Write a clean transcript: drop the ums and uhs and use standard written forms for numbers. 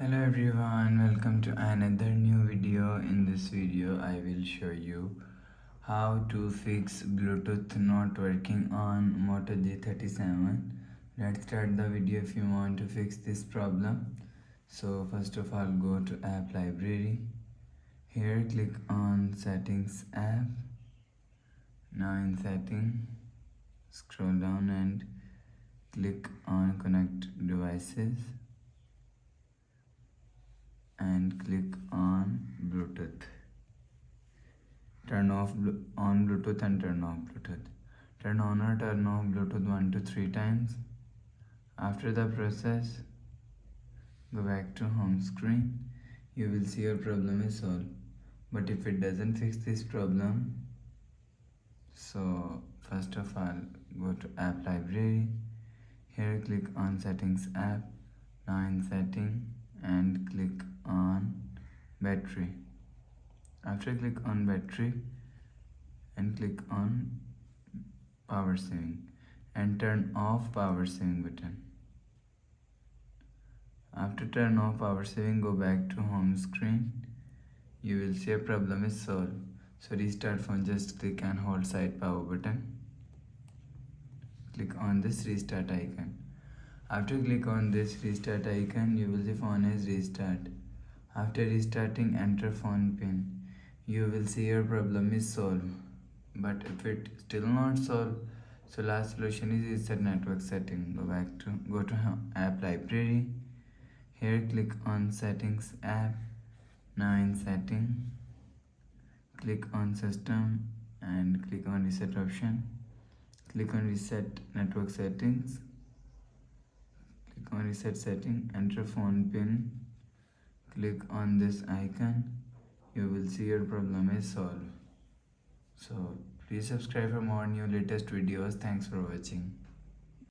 Hello everyone, welcome to another new video. In this video I will show you how to fix Bluetooth not working on Moto G37. Let's start the video if you want to fix this problem. So first of all, go to app library. Here click on settings app. Now in setting, scroll down and click on connect devices and click on Bluetooth. Turn on Bluetooth and turn off Bluetooth. Turn on or turn off Bluetooth 1 to 3 times. After the process, go back to home screen. You will see your problem is solved. But if it doesn't fix this problem, so first of all, go to app library. Here click on settings app. Now in setting and click on battery. After click on battery and click on power saving and turn off power saving button. After turn off power saving, go back to home screen. You will see a problem is solved. So restart phone, just click and hold side power button. Click on this restart icon. After click on this restart icon, you will see phone is restart. After restarting, enter phone pin. You will see your problem is solved. But if it still not solved, so last solution is reset network setting. Go to app library. Here click on settings app. Now in setting, click on system and click on reset option. Click on reset network settings. Click on reset setting, enter phone pin, click on this icon. You will see your problem is solved. So please subscribe for more new latest videos. Thanks for watching.